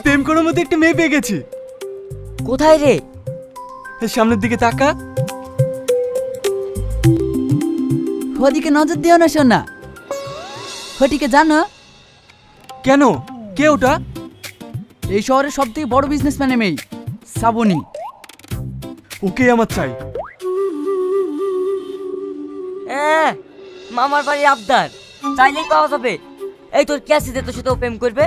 প্রেম করার মধ্যে একটা মেয়ে পেয়ে গেছি। কোথায় রে? সামনের দিকে তাকা। ওদিকে নজর দিও না শোনা। ওটিকে জানো? কেন, কে ওটা? এই শহরের সব থেকে বড় বিজনেসম্যানের মেয়ে, শ্রাবণী। ওকে আমার চাই। মামার বাড়ি আবদার, চাইলেই পাওয়া যাবে। এই তোর ক্যাসে দে, তোর সাথেও প্রেম করবে।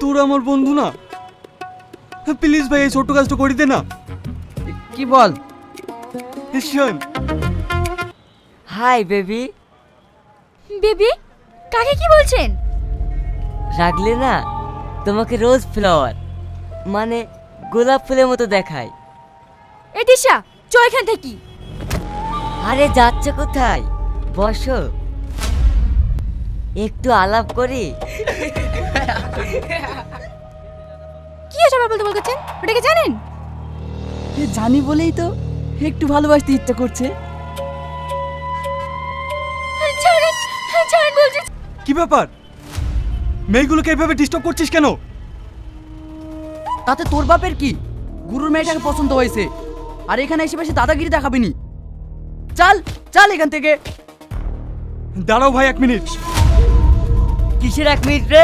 তোর আমার বন্ধু না, প্লিজ ভাই এই ছোট্ট কাজটা করি দে না। কি বল? শোন। Hi baby. বেবি, কাকে কি বলছেন? রাগলে না, তোমাকে রোজ ফ্লাওয়ার মানে গোলাপ ফুলের মতো দেখায়। এ দিশা, চ এখান থেকে। আরে যাচ্ছে কোথায়? বসো, একটু আলাপ করি। কি এসব বলতে বলছেন? ওটাকে জানেন? জানি বলেই তো একটু ভালোবাসতে ইচ্ছা করছে। ছাড়েন, ছাড়েন বলছি। কি ব্যাপার, মেয়েগুলোকে এভাবে ডিস্টার্ব করছিস কেন? তাতে তোর বাপের কি? গুরুর মেয়েটাকে পছন্দ হয়েছে, আর এখানে এসে বেশি দাদাগিরি দেখাবিনি। চল চল এখান থেকে। দাঁড়াও ভাই, 1 মিনিট। কিসের 1 মিনিট রে?